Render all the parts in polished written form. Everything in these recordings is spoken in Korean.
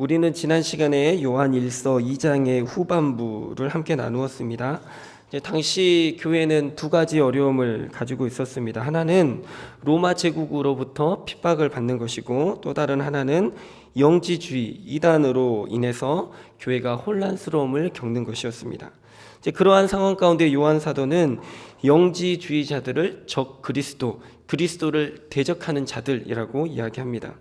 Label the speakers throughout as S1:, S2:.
S1: 우리는 지난 시간에 요한일서 2장의 후반부를 함께 나누었습니다. 당시 교회는 두 가지 어려움을 가지고 있었습니다. 하나는 로마 제국으로부터 핍박을 받는 것이고, 또 다른 하나는 영지주의 이단으로 인해서 교회가 혼란스러움을 겪는 것이었습니다. 그러한 상황 가운데 요한 사도는 영지주의자들을 적 그리스도를 대적하는 자들이라고 이야기합니다.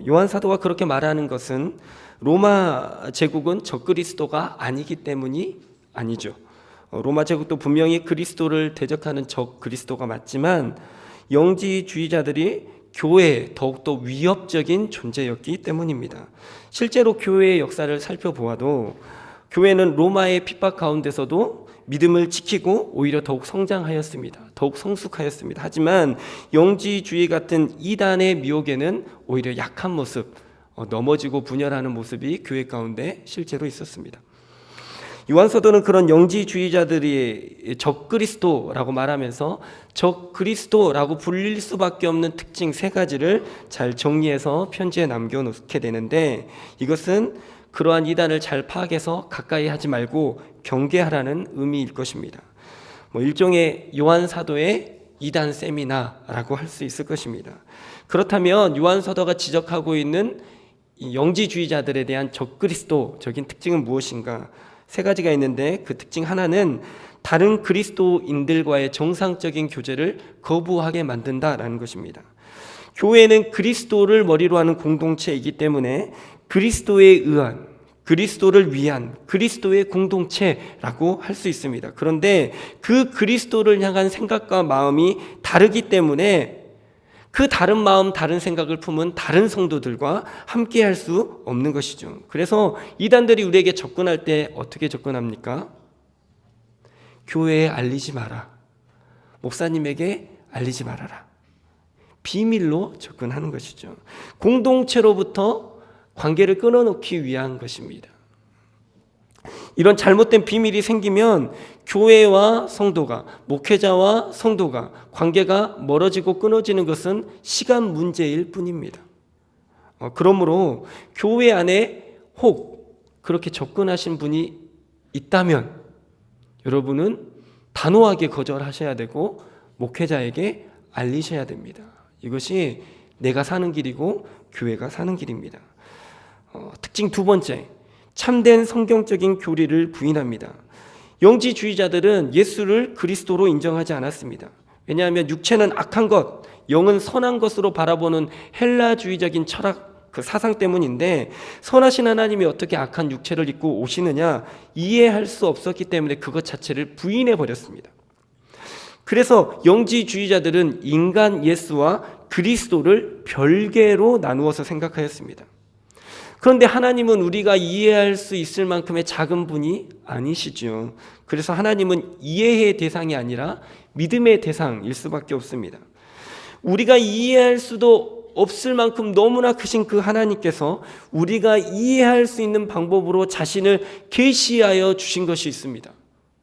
S1: 요한 사도가 그렇게 말하는 것은 로마 제국은 적 그리스도가 아니기 때문이 아니죠. 로마 제국도 분명히 그리스도를 대적하는 적 그리스도가 맞지만 영지주의자들이 교회에 더욱더 위협적인 존재였기 때문입니다. 실제로 교회의 역사를 살펴보아도 교회는 로마의 핍박 가운데서도 믿음을 지키고 오히려 더욱 성장하였습니다. 더욱 성숙하였습니다. 하지만 영지주의 같은 이단의 미혹에는 오히려 약한 모습, 넘어지고 분열하는 모습이 교회 가운데 실제로 있었습니다. 요한사도는 그런 영지주의자들이 적그리스도라고 말하면서 적그리스도라고 불릴 수밖에 없는 특징 세 가지를 잘 정리해서 편지에 남겨놓게 되는데, 이것은 그러한 이단을 잘 파악해서 가까이 하지 말고 경계하라는 의미일 것입니다. 일종의 요한 사도의 이단 세미나라고 할 수 있을 것입니다. 그렇다면 요한 사도가 지적하고 있는 영지주의자들에 대한 적그리스도적인 특징은 무엇인가? 세 가지가 있는데, 그 특징 하나는 다른 그리스도인들과의 정상적인 교제를 거부하게 만든다라는 것입니다. 교회는 그리스도를 머리로 하는 공동체이기 때문에 그리스도에 의한, 그리스도를 위한 그리스도의 공동체라고 할 수 있습니다. 그런데 그 그리스도를 향한 생각과 마음이 다르기 때문에 그 다른 마음, 다른 생각을 품은 다른 성도들과 함께 할 수 없는 것이죠. 그래서 이단들이 우리에게 접근할 때 어떻게 접근합니까? 교회에 알리지 마라. 목사님에게 알리지 말아라. 비밀로 접근하는 것이죠. 공동체로부터 관계를 끊어놓기 위한 것입니다. 이런 잘못된 비밀이 생기면 교회와 성도가, 목회자와 성도가 관계가 멀어지고 끊어지는 것은 시간 문제일 뿐입니다. 그러므로 교회 안에 혹 그렇게 접근하신 분이 있다면 여러분은 단호하게 거절하셔야 되고 목회자에게 알리셔야 됩니다. 이것이 내가 사는 길이고 교회가 사는 길입니다. 특징 두 번째, 참된 성경적인 교리를 부인합니다. 영지주의자들은 예수를 그리스도로 인정하지 않았습니다. 왜냐하면 육체는 악한 것, 영은 선한 것으로 바라보는 헬라주의적인 철학, 그 사상 때문인데, 선하신 하나님이 어떻게 악한 육체를 입고 오시느냐 이해할 수 없었기 때문에 그것 자체를 부인해 버렸습니다. 그래서 영지주의자들은 인간 예수와 그리스도를 별개로 나누어서 생각하였습니다. 그런데 하나님은 우리가 이해할 수 있을 만큼의 작은 분이 아니시죠. 그래서 하나님은 이해의 대상이 아니라 믿음의 대상일 수밖에 없습니다. 우리가 이해할 수도 없을 만큼 너무나 크신 그 하나님께서 우리가 이해할 수 있는 방법으로 자신을 계시하여 주신 것이 있습니다.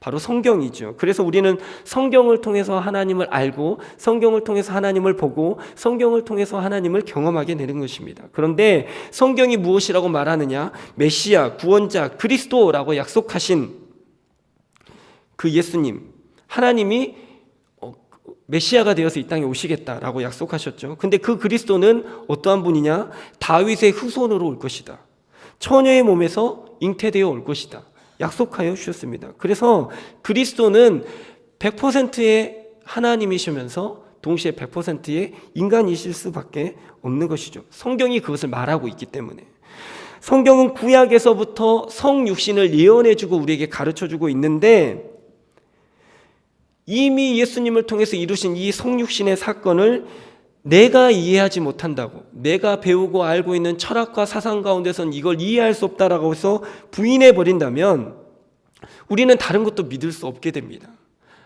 S1: 바로 성경이죠. 그래서 우리는 성경을 통해서 하나님을 알고, 성경을 통해서 하나님을 보고, 성경을 통해서 하나님을 경험하게 되는 것입니다. 그런데 성경이 무엇이라고 말하느냐? 메시아, 구원자, 그리스도라고 약속하신 그 예수님, 하나님이 메시아가 되어서 이 땅에 오시겠다라고 약속하셨죠. 근데 그 그리스도는 어떠한 분이냐? 다윗의 후손으로 올 것이다. 처녀의 몸에서 잉태되어 올 것이다. 약속하여 주셨습니다. 그래서 그리스도는 100%의 하나님이시면서 동시에 100%의 인간이실 수밖에 없는 것이죠. 성경이 그것을 말하고 있기 때문에. 성경은 구약에서부터 성육신을 예언해주고 우리에게 가르쳐주고 있는데, 이미 예수님을 통해서 이루신 이 성육신의 사건을 내가 이해하지 못한다고, 내가 배우고 알고 있는 철학과 사상 가운데서는 이걸 이해할 수 없다라고 해서 부인해 버린다면 우리는 다른 것도 믿을 수 없게 됩니다.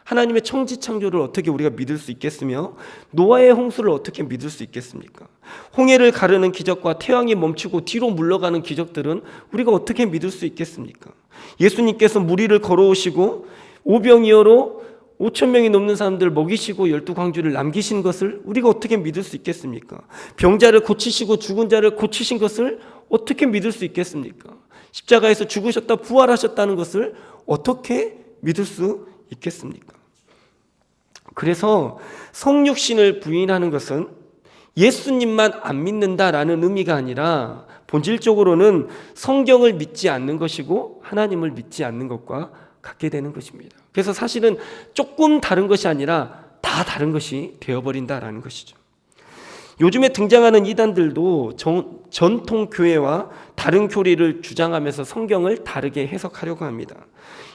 S1: 하나님의 천지창조를 어떻게 우리가 믿을 수 있겠으며 노아의 홍수를 어떻게 믿을 수 있겠습니까? 홍해를 가르는 기적과 태양이 멈추고 뒤로 물러가는 기적들은 우리가 어떻게 믿을 수 있겠습니까? 예수님께서 물 위를 걸어오시고 오병이어로 5,000명이 넘는 사람들 먹이시고 12광주를 남기신 것을 우리가 어떻게 믿을 수 있겠습니까? 병자를 고치시고 죽은 자를 고치신 것을 어떻게 믿을 수 있겠습니까? 십자가에서 죽으셨다 부활하셨다는 것을 어떻게 믿을 수 있겠습니까? 그래서 성육신을 부인하는 것은 예수님만 안 믿는다라는 의미가 아니라 본질적으로는 성경을 믿지 않는 것이고 하나님을 믿지 않는 것과 같게 되는 것입니다. 그래서 사실은 조금 다른 것이 아니라 다 다른 것이 되어버린다라는 것이죠. 요즘에 등장하는 이단들도 전통 교회와 다른 교리를 주장하면서 성경을 다르게 해석하려고 합니다.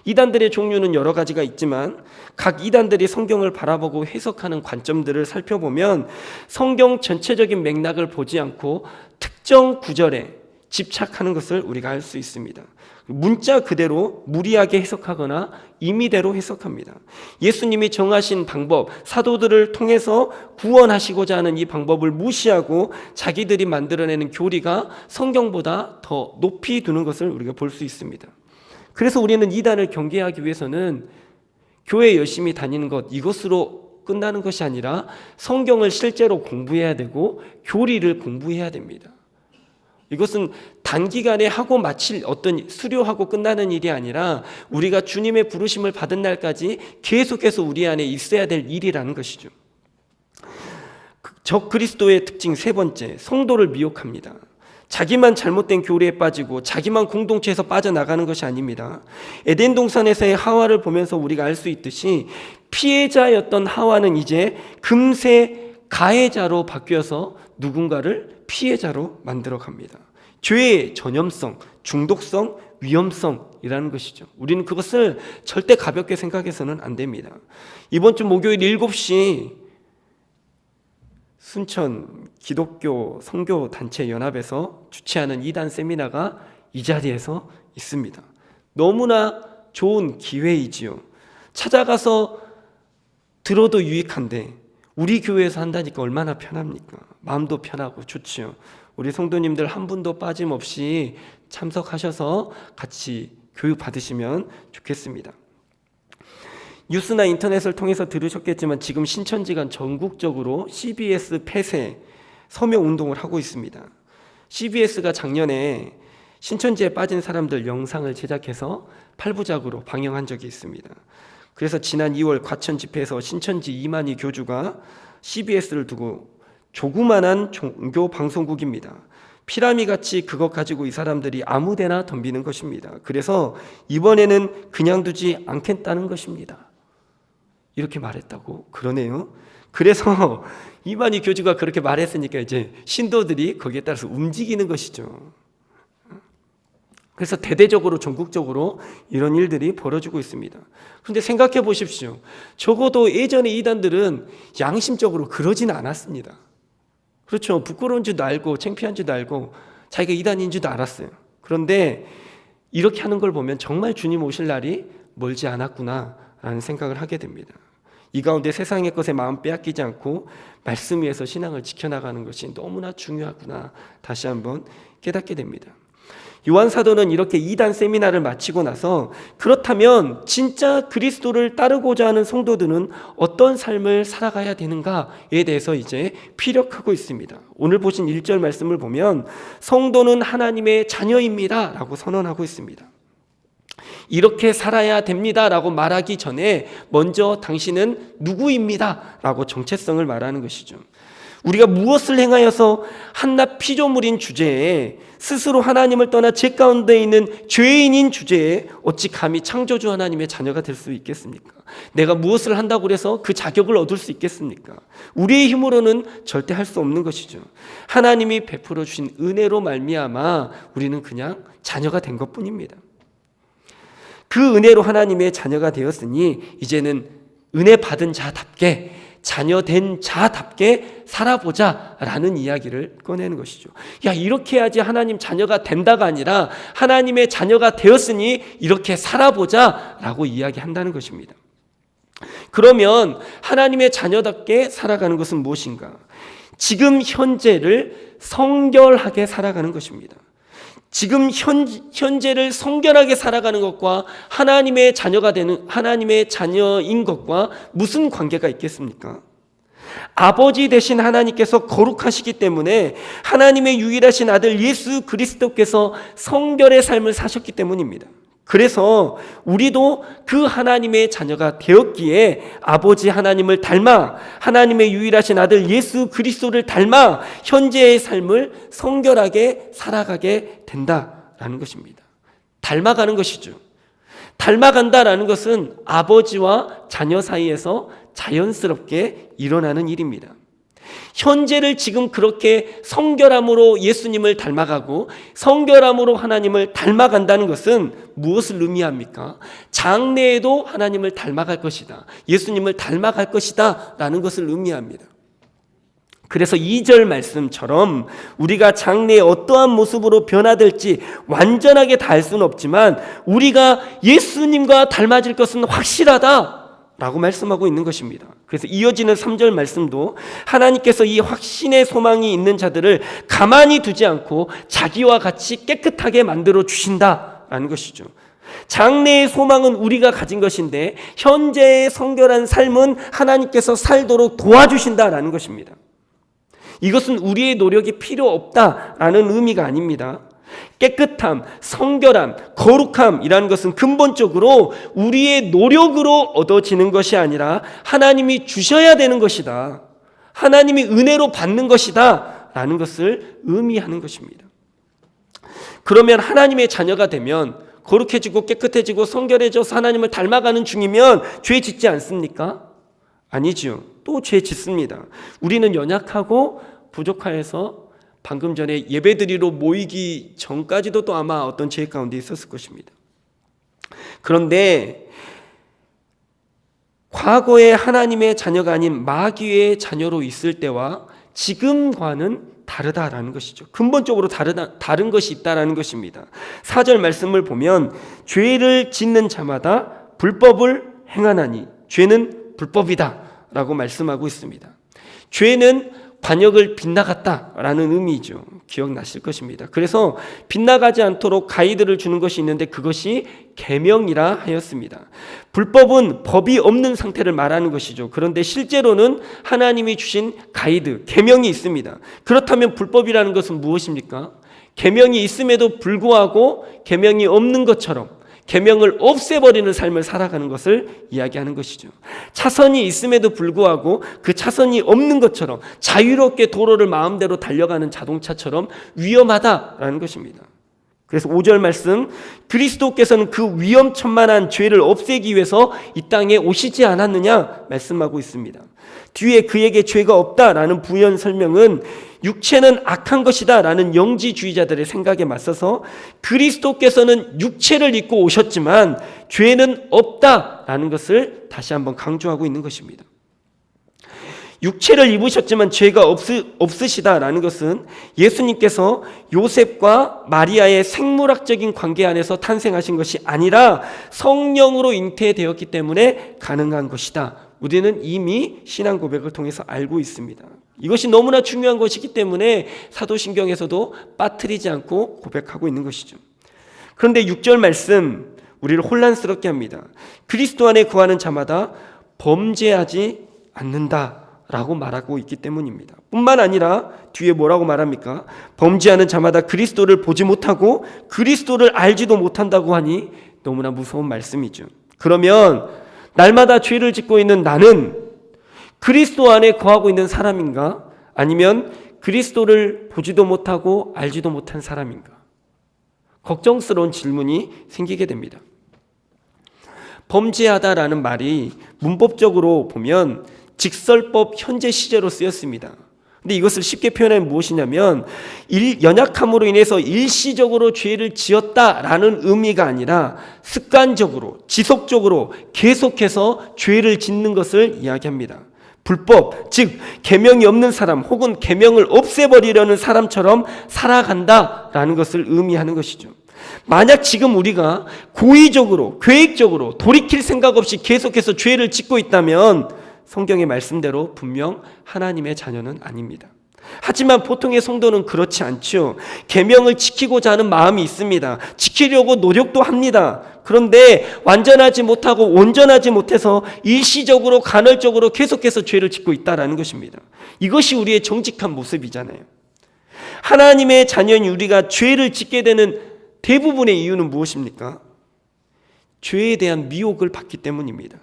S1: 이단들의 종류는 여러 가지가 있지만 각 이단들이 성경을 바라보고 해석하는 관점들을 살펴보면 성경 전체적인 맥락을 보지 않고 특정 구절에 집착하는 것을 우리가 알 수 있습니다. 문자 그대로 무리하게 해석하거나 임의대로 해석합니다. 예수님이 정하신 방법, 사도들을 통해서 구원하시고자 하는 이 방법을 무시하고 자기들이 만들어내는 교리가 성경보다 더 높이 두는 것을 우리가 볼 수 있습니다. 그래서 우리는 이단을 경계하기 위해서는 교회 열심히 다니는 것, 이것으로 끝나는 것이 아니라 성경을 실제로 공부해야 되고 교리를 공부해야 됩니다. 이것은 단기간에 하고 마칠 어떤 수료하고 끝나는 일이 아니라 우리가 주님의 부르심을 받은 날까지 계속해서 우리 안에 있어야 될 일이라는 것이죠. 적 그리스도의 특징 세 번째, 성도를 미혹합니다. 자기만 잘못된 교리에 빠지고 자기만 공동체에서 빠져나가는 것이 아닙니다. 에덴 동산에서의 하와를 보면서 우리가 알 수 있듯이 피해자였던 하와는 이제 금세 가해자로 바뀌어서 누군가를 피해자로 만들어 갑니다. 죄의 전염성, 중독성, 위험성이라는 것이죠. 우리는 그것을 절대 가볍게 생각해서는 안 됩니다. 이번 주 목요일 7시 순천 기독교 선교 단체 연합에서 주최하는 이단 세미나가 이 자리에서 있습니다. 너무나 좋은 기회이지요. 찾아가서 들어도 유익한데 우리 교회에서 한다니까 얼마나 편합니까? 마음도 편하고 좋지요. 우리 성도님들 한 분도 빠짐없이 참석하셔서 같이 교육 받으시면 좋겠습니다. 뉴스나 인터넷을 통해서 들으셨겠지만 지금 신천지가 전국적으로 CBS 폐쇄 서명 운동을 하고 있습니다. CBS가 작년에 신천지에 빠진 사람들 영상을 제작해서 8부작으로 방영한 적이 있습니다. 그래서 지난 2월 과천 집회에서 신천지 이만희 교주가 CBS를 두고 조그만한 종교 방송국입니다. 피라미같이 그것 가지고 이 사람들이 아무데나 덤비는 것입니다. 그래서 이번에는 그냥 두지 않겠다는 것입니다. 이렇게 말했다고 그러네요. 그래서 이만희 교주가 그렇게 말했으니까 이제 신도들이 거기에 따라서 움직이는 것이죠. 그래서 대대적으로 전국적으로 이런 일들이 벌어지고 있습니다. 그런데 생각해 보십시오. 적어도 예전에 이단들은 양심적으로 그러지는 않았습니다. 그렇죠. 부끄러운 줄도 알고 창피한 줄도 알고 자기가 이단인 줄도 알았어요. 그런데 이렇게 하는 걸 보면 정말 주님 오실 날이 멀지 않았구나라는 생각을 하게 됩니다. 이 가운데 세상의 것에 마음 빼앗기지 않고 말씀 위에서 신앙을 지켜나가는 것이 너무나 중요하구나 다시 한번 깨닫게 됩니다. 요한 사도는 이렇게 이단 세미나를 마치고 나서 그렇다면 진짜 그리스도를 따르고자 하는 성도들은 어떤 삶을 살아가야 되는가에 대해서 이제 피력하고 있습니다. 오늘 보신 1절 말씀을 보면 성도는 하나님의 자녀입니다 라고 선언하고 있습니다. 이렇게 살아야 됩니다 라고 말하기 전에 먼저 당신은 누구입니다 라고 정체성을 말하는 것이죠. 우리가 무엇을 행하여서 한낱 피조물인 주제에 스스로 하나님을 떠나 죄 가운데 있는 죄인인 주제에 어찌 감히 창조주 하나님의 자녀가 될 수 있겠습니까? 내가 무엇을 한다고 해서 그 자격을 얻을 수 있겠습니까? 우리의 힘으로는 절대 할 수 없는 것이죠. 하나님이 베풀어 주신 은혜로 말미암아 우리는 그냥 자녀가 된 것뿐입니다. 그 은혜로 하나님의 자녀가 되었으니 이제는 은혜 받은 자답게 자녀된 자답게 살아보자 라는 이야기를 꺼내는 것이죠. 야, 이렇게 해야지 하나님 자녀가 된다가 아니라 하나님의 자녀가 되었으니 이렇게 살아보자 라고 이야기한다는 것입니다. 그러면 하나님의 자녀답게 살아가는 것은 무엇인가? 지금 현재를 성결하게 살아가는 것입니다. 지금 현재를 성결하게 살아가는 것과 하나님의 자녀가 되는 하나님의 자녀인 것과 무슨 관계가 있겠습니까? 아버지 되신 하나님께서 거룩하시기 때문에 하나님의 유일하신 아들 예수 그리스도께서 성결의 삶을 사셨기 때문입니다. 그래서 우리도 그 하나님의 자녀가 되었기에 아버지 하나님을 닮아 하나님의 유일하신 아들 예수 그리스도를 닮아 현재의 삶을 성결하게 살아가게 된다라는 것입니다. 닮아가는 것이죠. 닮아간다라는 것은 아버지와 자녀 사이에서 자연스럽게 일어나는 일입니다. 현재를 지금 그렇게 성결함으로 예수님을 닮아가고 성결함으로 하나님을 닮아간다는 것은 무엇을 의미합니까? 장래에도 하나님을 닮아갈 것이다. 예수님을 닮아갈 것이다 라는 것을 의미합니다. 그래서 2절 말씀처럼 우리가 장래에 어떠한 모습으로 변화될지 완전하게 다 알 수는 없지만 우리가 예수님과 닮아질 것은 확실하다 라고 말씀하고 있는 것입니다. 그래서 이어지는 3절 말씀도 하나님께서 이 확신의 소망이 있는 자들을 가만히 두지 않고 자기와 같이 깨끗하게 만들어 주신다라는 것이죠. 장래의 소망은 우리가 가진 것인데 현재의 성결한 삶은 하나님께서 살도록 도와주신다라는 것입니다. 이것은 우리의 노력이 필요 없다라는 의미가 아닙니다. 깨끗함, 성결함, 거룩함이라는 것은 근본적으로 우리의 노력으로 얻어지는 것이 아니라 하나님이 주셔야 되는 것이다. 하나님이 은혜로 받는 것이다 라는 것을 의미하는 것입니다. 그러면 하나님의 자녀가 되면 거룩해지고 깨끗해지고 성결해져서 하나님을 닮아가는 중이면 죄 짓지 않습니까? 아니죠. 또 죄 짓습니다. 우리는 연약하고 부족하여서 방금 전에 예배드리러 모이기 전까지도 또 아마 어떤 죄 가운데 있었을 것입니다. 그런데 과거에 하나님의 자녀가 아닌 마귀의 자녀로 있을 때와 지금과는 다르다라는 것이죠. 근본적으로 다른 것이 있다라는 것입니다. 4절 말씀을 보면 죄를 짓는 자마다 불법을 행하나니 죄는 불법이다 라고 말씀하고 있습니다. 죄는 관역을 빗나갔다라는 의미죠. 기억나실 것입니다. 그래서 빗나가지 않도록 가이드를 주는 것이 있는데 그것이 계명이라 하였습니다. 불법은 법이 없는 상태를 말하는 것이죠. 그런데 실제로는 하나님이 주신 가이드, 계명이 있습니다. 그렇다면 불법이라는 것은 무엇입니까? 계명이 있음에도 불구하고 계명이 없는 것처럼 계명을 없애버리는 삶을 살아가는 것을 이야기하는 것이죠. 차선이 있음에도 불구하고 그 차선이 없는 것처럼 자유롭게 도로를 마음대로 달려가는 자동차처럼 위험하다라는 것입니다. 그래서 5절 말씀, 그리스도께서는 그 위험천만한 죄를 없애기 위해서 이 땅에 오시지 않았느냐 말씀하고 있습니다. 뒤에 그에게 죄가 없다라는 부연 설명은 육체는 악한 것이다 라는 영지주의자들의 생각에 맞서서 그리스도께서는 육체를 입고 오셨지만 죄는 없다라는 것을 다시 한번 강조하고 있는 것입니다. 육체를 입으셨지만 죄가 없으시다라는 것은 예수님께서 요셉과 마리아의 생물학적인 관계 안에서 탄생하신 것이 아니라 성령으로 잉태되었기 때문에 가능한 것이다. 우리는 이미 신앙 고백을 통해서 알고 있습니다. 이것이 너무나 중요한 것이기 때문에 사도신경에서도 빠뜨리지 않고 고백하고 있는 것이죠. 그런데 6절 말씀 우리를 혼란스럽게 합니다. 그리스도 안에 거하는 자마다 범죄하지 않는다라고 말하고 있기 때문입니다. 뿐만 아니라 뒤에 뭐라고 말합니까? 범죄하는 자마다 그리스도를 보지 못하고 그리스도를 알지도 못한다고 하니 너무나 무서운 말씀이죠. 그러면 날마다 죄를 짓고 있는 나는 그리스도 안에 거하고 있는 사람인가? 아니면 그리스도를 보지도 못하고 알지도 못한 사람인가? 걱정스러운 질문이 생기게 됩니다. 범죄하다라는 말이 문법적으로 보면 직설법 현재 시제로 쓰였습니다. 근데 이것을 쉽게 표현하면 무엇이냐면 연약함으로 인해서 일시적으로 죄를 지었다라는 의미가 아니라 습관적으로 지속적으로 계속해서 죄를 짓는 것을 이야기합니다. 불법, 즉 계명이 없는 사람 혹은 계명을 없애버리려는 사람처럼 살아간다라는 것을 의미하는 것이죠. 만약 지금 우리가 고의적으로 계획적으로 돌이킬 생각 없이 계속해서 죄를 짓고 있다면 성경의 말씀대로 분명 하나님의 자녀는 아닙니다. 하지만 보통의 성도는 그렇지 않죠. 계명을 지키고자 하는 마음이 있습니다. 지키려고 노력도 합니다. 그런데 완전하지 못하고 온전하지 못해서 일시적으로 간헐적으로 계속해서 죄를 짓고 있다라는 것입니다. 이것이 우리의 정직한 모습이잖아요. 하나님의 자녀인 우리가 죄를 짓게 되는 대부분의 이유는 무엇입니까? 죄에 대한 미혹을 받기 때문입니다.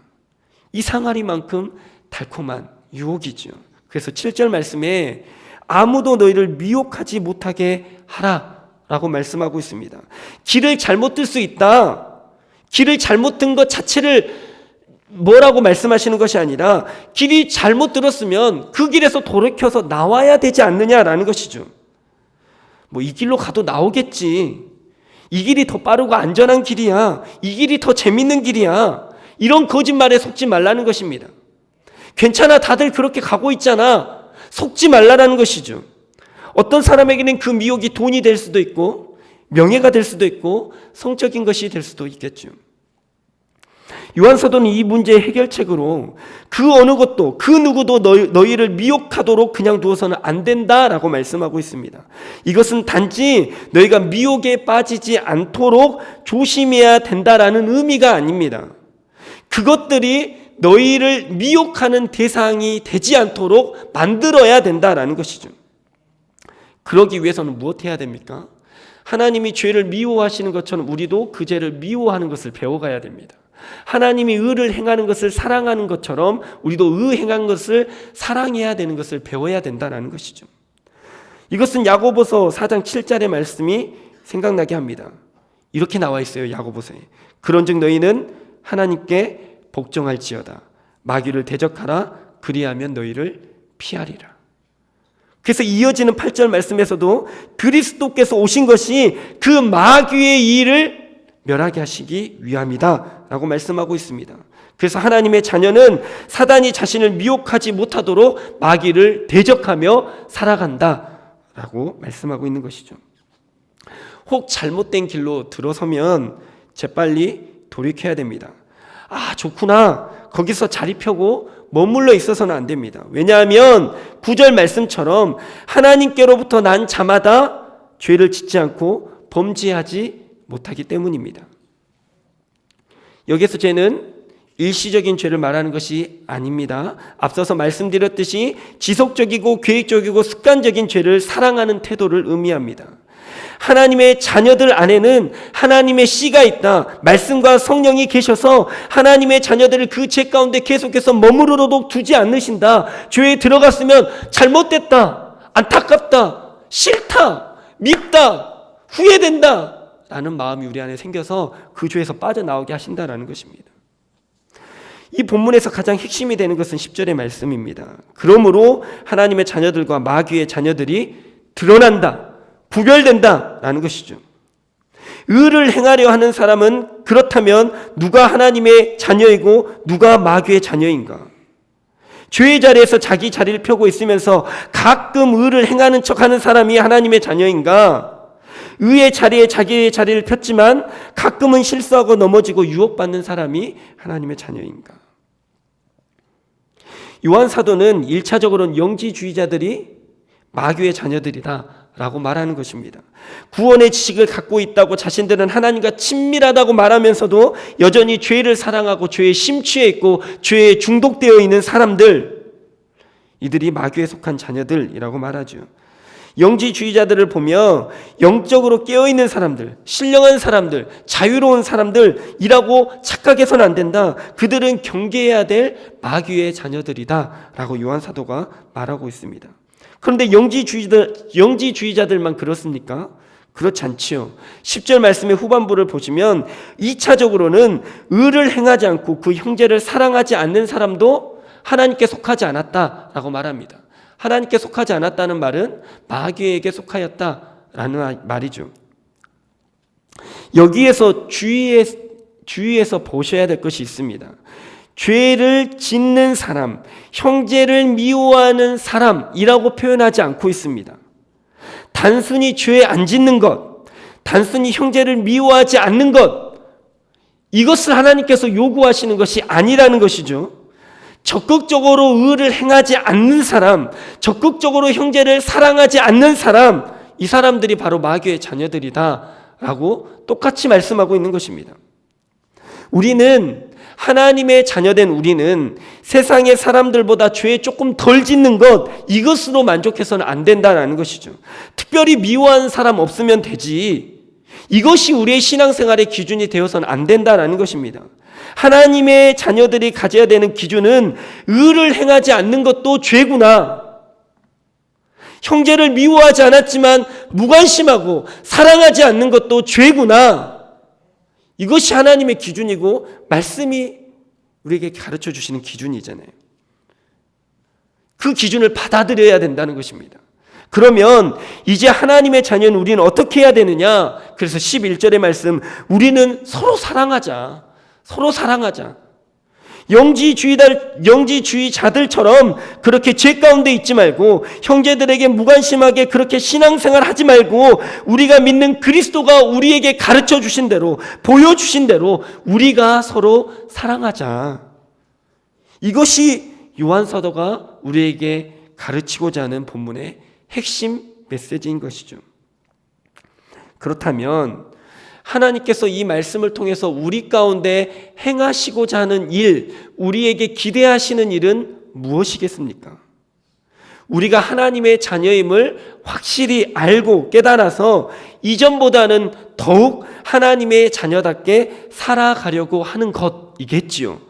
S1: 이상하리만큼 달콤한 유혹이죠. 그래서 7절 말씀에 아무도 너희를 미혹하지 못하게 하라라고 말씀하고 있습니다. 길을 잘못 들 수 있다. 길을 잘못 든 것 자체를 뭐라고 말씀하시는 것이 아니라 길이 잘못 들었으면 그 길에서 돌이켜서 나와야 되지 않느냐라는 것이죠. 뭐 이 길로 가도 나오겠지. 이 길이 더 빠르고 안전한 길이야. 이 길이 더 재밌는 길이야. 이런 거짓말에 속지 말라는 것입니다. 괜찮아, 다들 그렇게 가고 있잖아. 속지 말라라는 것이죠. 어떤 사람에게는 그 미혹이 돈이 될 수도 있고 명예가 될 수도 있고 성적인 것이 될 수도 있겠죠. 요한사도는 이 문제의 해결책으로 그 어느 것도 그 누구도 너희를 미혹하도록 그냥 두어서는 안 된다라고 말씀하고 있습니다. 이것은 단지 너희가 미혹에 빠지지 않도록 조심해야 된다라는 의미가 아닙니다. 그것들이 너희를 미혹하는 대상이 되지 않도록 만들어야 된다라는 것이죠. 그러기 위해서는 무엇해야 됩니까? 하나님이 죄를 미워하시는 것처럼 우리도 그 죄를 미워하는 것을 배워가야 됩니다. 하나님이 의를 행하는 것을 사랑하는 것처럼 우리도 의 행한 것을 사랑해야 되는 것을 배워야 된다는 것이죠. 이것은 야고보서 4장 7절의 말씀이 생각나게 합니다. 이렇게 나와 있어요. 야고보서에. 그런즉 너희는 하나님께 복종할지어다. 마귀를 대적하라. 그리하면 너희를 피하리라. 그래서 이어지는 8절 말씀에서도 그리스도께서 오신 것이 그 마귀의 일을 멸하게 하시기 위함이다 라고 말씀하고 있습니다. 그래서 하나님의 자녀는 사단이 자신을 미혹하지 못하도록 마귀를 대적하며 살아간다 라고 말씀하고 있는 것이죠. 혹 잘못된 길로 들어서면 재빨리 돌이켜야 됩니다. 아, 좋구나. 거기서 자리 펴고 머물러 있어서는 안 됩니다. 왜냐하면 9절 말씀처럼 하나님께로부터 난 자마다 죄를 짓지 않고 범죄하지 못하기 때문입니다. 여기서 죄는 일시적인 죄를 말하는 것이 아닙니다. 앞서서 말씀드렸듯이 지속적이고 계획적이고 습관적인 죄를 사랑하는 태도를 의미합니다. 하나님의 자녀들 안에는 하나님의 씨가 있다. 말씀과 성령이 계셔서 하나님의 자녀들을 그 죄 가운데 계속해서 머무르도록 두지 않으신다. 죄에 들어갔으면 잘못됐다, 안타깝다, 싫다, 밉다, 후회된다 라는 마음이 우리 안에 생겨서 그 죄에서 빠져나오게 하신다라는 것입니다. 이 본문에서 가장 핵심이 되는 것은 10절의 말씀입니다. 그러므로 하나님의 자녀들과 마귀의 자녀들이 드러난다, 구별된다라는 것이죠. 의를 행하려 하는 사람은 그렇다면 누가 하나님의 자녀이고 누가 마귀의 자녀인가? 죄의 자리에서 자기 자리를 펴고 있으면서 가끔 의를 행하는 척하는 사람이 하나님의 자녀인가? 의의 자리에 자기의 자리를 폈지만 가끔은 실수하고 넘어지고 유혹받는 사람이 하나님의 자녀인가? 요한 사도는 1차적으로는 영지주의자들이 마귀의 자녀들이다 라고 말하는 것입니다. 구원의 지식을 갖고 있다고 자신들은 하나님과 친밀하다고 말하면서도 여전히 죄를 사랑하고 죄에 심취해 있고 죄에 중독되어 있는 사람들, 이들이 마귀에 속한 자녀들이라고 말하죠. 영지주의자들을 보며 영적으로 깨어있는 사람들, 신령한 사람들, 자유로운 사람들이라고 착각해서는 안 된다. 그들은 경계해야 될 마귀의 자녀들이다 라고 요한 사도가 말하고 있습니다. 그런데 영지주의자들만 그렇습니까? 그렇지 않지요. 10절 말씀의 후반부를 보시면 2차적으로는 의를 행하지 않고 그 형제를 사랑하지 않는 사람도 하나님께 속하지 않았다라고 말합니다. 하나님께 속하지 않았다는 말은 마귀에게 속하였다라는 말이죠. 여기에서 주의해서 보셔야 될 것이 있습니다. 죄를 짓는 사람, 형제를 미워하는 사람이라고 표현하지 않고 있습니다. 단순히 죄 안 짓는 것, 단순히 형제를 미워하지 않는 것, 이것을 하나님께서 요구하시는 것이 아니라는 것이죠. 적극적으로 의를 행하지 않는 사람, 적극적으로 형제를 사랑하지 않는 사람, 이 사람들이 바로 마귀의 자녀들이다 라고 똑같이 말씀하고 있는 것입니다. 우리는 하나님의 자녀된 우리는 세상의 사람들보다 죄 조금 덜 짓는 것, 이것으로 만족해서는 안 된다는 것이죠. 특별히 미워하는 사람 없으면 되지, 이것이 우리의 신앙생활의 기준이 되어서는 안 된다는 것입니다. 하나님의 자녀들이 가져야 되는 기준은 의를 행하지 않는 것도 죄구나, 형제를 미워하지 않았지만 무관심하고 사랑하지 않는 것도 죄구나, 이것이 하나님의 기준이고 말씀이 우리에게 가르쳐 주시는 기준이잖아요. 그 기준을 받아들여야 된다는 것입니다. 그러면 이제 하나님의 자녀는 우리는 어떻게 해야 되느냐? 그래서 11절의 말씀, 우리는 서로 사랑하자. 서로 사랑하자. 영지주의자들처럼 그렇게 죄 가운데 있지 말고, 형제들에게 무관심하게 그렇게 신앙생활 하지 말고, 우리가 믿는 그리스도가 우리에게 가르쳐 주신 대로, 보여주신 대로 우리가 서로 사랑하자. 이것이 요한 사도가 우리에게 가르치고자 하는 본문의 핵심 메시지인 것이죠. 그렇다면 하나님께서 이 말씀을 통해서 우리 가운데 행하시고자 하는 일, 우리에게 기대하시는 일은 무엇이겠습니까? 우리가 하나님의 자녀임을 확실히 알고 깨달아서 이전보다는 더욱 하나님의 자녀답게 살아가려고 하는 것이겠지요.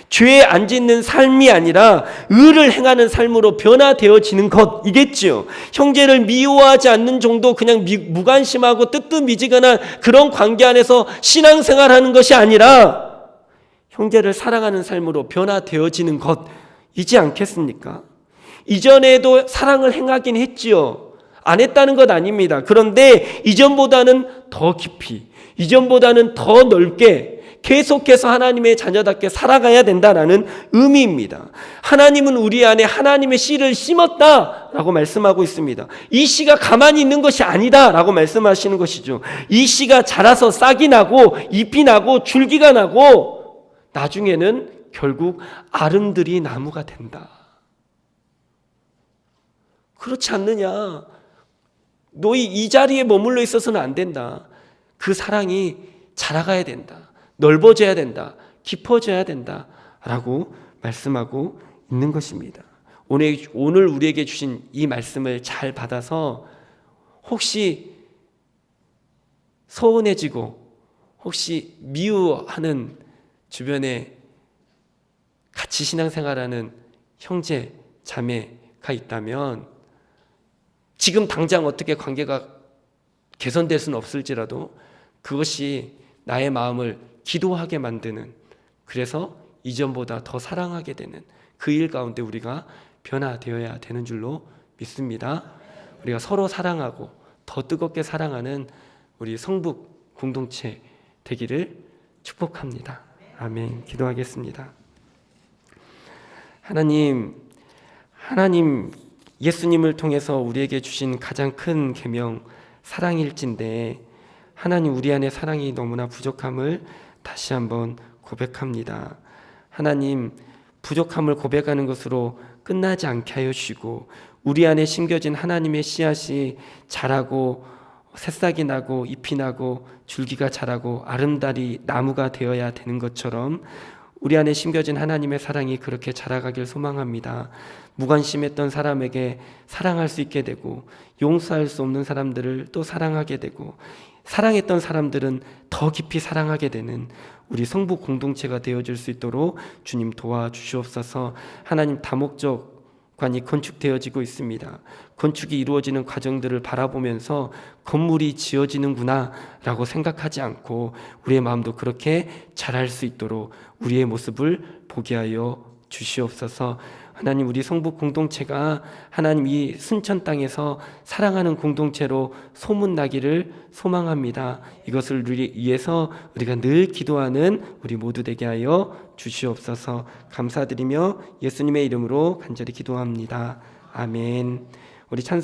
S1: 죄에 안 짓는 삶이 아니라 의를 행하는 삶으로 변화되어지는 것이겠지요. 형제를 미워하지 않는 정도 그냥 무관심하고 뜨뜻미지근한 그런 관계 안에서 신앙생활하는 것이 아니라 형제를 사랑하는 삶으로 변화되어지는 것이지 않겠습니까? 이전에도 사랑을 행하긴 했지요. 안 했다는 것 아닙니다. 그런데 이전보다는 더 깊이, 이전보다는 더 넓게 계속해서 하나님의 자녀답게 살아가야 된다는 의미입니다. 하나님은 우리 안에 하나님의 씨를 심었다라고 말씀하고 있습니다. 이 씨가 가만히 있는 것이 아니다라고 말씀하시는 것이죠. 이 씨가 자라서 싹이 나고 잎이 나고 줄기가 나고 나중에는 결국 아름드리 나무가 된다. 그렇지 않느냐? 너희 이 자리에 머물러 있어서는 안 된다. 그 사랑이 자라가야 된다. 넓어져야 된다. 깊어져야 된다. 라고 말씀하고 있는 것입니다. 오늘 우리에게 주신 이 말씀을 잘 받아서 혹시 서운해지고 혹시 미워하는 주변에 같이 신앙생활하는 형제, 자매가 있다면 지금 당장 어떻게 관계가 개선될 수는 없을지라도 그것이 나의 마음을 기도하게 만드는, 그래서 이전보다 더 사랑하게 되는 그 일 가운데 우리가 변화되어야 되는 줄로 믿습니다. 우리가 서로 사랑하고 더 뜨겁게 사랑하는 우리 성북 공동체 되기를 축복합니다. 아멘. 기도하겠습니다. 하나님 예수님을 통해서 우리에게 주신 가장 큰 계명 사랑일진데, 하나님 우리 안에 사랑이 너무나 부족함을 다시 한번 고백합니다. 하나님, 부족함을 고백하는 것으로 끝나지 않게 하여 주시고 우리 안에 심겨진 하나님의 씨앗이 자라고 새싹이 나고 잎이 나고 줄기가 자라고 아름다리 나무가 되어야 되는 것처럼 우리 안에 심겨진 하나님의 사랑이 그렇게 자라가길 소망합니다. 무관심했던 사람에게 사랑할 수 있게 되고, 용서할 수 없는 사람들을 또 사랑하게 되고, 사랑했던 사람들은 더 깊이 사랑하게 되는 우리 성북 공동체가 되어줄 수 있도록 주님 도와주시옵소서. 하나님, 다목적관이 건축되어지고 있습니다. 건축이 이루어지는 과정들을 바라보면서 건물이 지어지는구나 라고 생각하지 않고 우리의 마음도 그렇게 자랄 수 있도록 우리의 모습을 보게 하여 주시옵소서. 하나님, 우리 성북 공동체가 하나님 이 순천 땅에서 사랑하는 공동체로 소문나기를 소망합니다. 이것을 위해서 우리가 늘 기도하는 우리 모두 되게 하여 주시옵소서. 감사드리며 예수님의 이름으로 간절히 기도합니다. 아멘. 우리 찬송